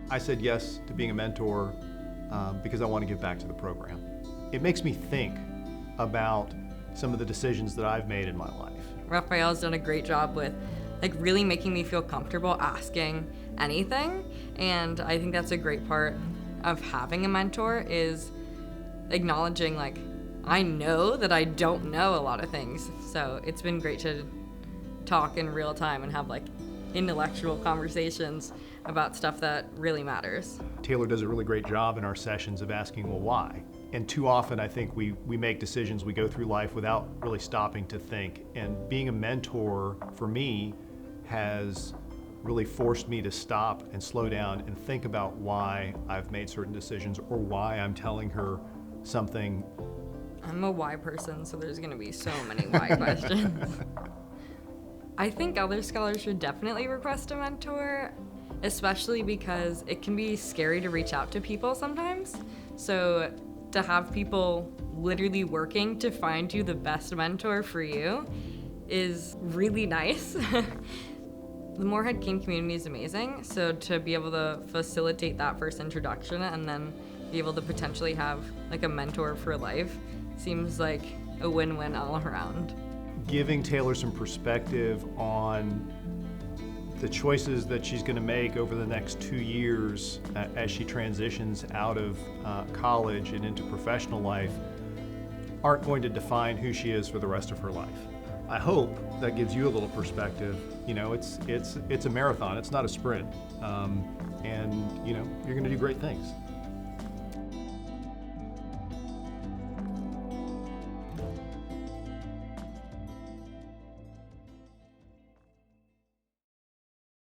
I said yes to being a mentor because I want to give back to the program. It makes me think about some of the decisions that I've made in my life. Rafael's done a great job with really making me feel comfortable asking anything, and I think that's a great part of having a mentor is acknowledging I know that I don't know a lot of things, so it's been great to talk in real time and have intellectual conversations about stuff that really matters. Taylor does a really great job in our sessions of asking, well, why? And too often I think we make decisions, we go through life without really stopping to think. And being a mentor for me has really forced me to stop and slow down and think about why I've made certain decisions or why I'm telling her something. I'm a why person, so there's going to be so many why questions. I think other scholars should definitely request a mentor, especially because it can be scary to reach out to people sometimes. So to have people literally working to find you the best mentor for you is really nice. The Morehead-Cain community is amazing, so to be able to facilitate that first introduction and then be able to potentially have a mentor for life seems like a win-win all around. Giving Taylor some perspective on the choices that she's going to make over the next 2 years as she transitions out of college and into professional life aren't going to define who she is for the rest of her life. I hope that gives you a little perspective. It's a marathon, it's not a sprint. And you're going to do great things.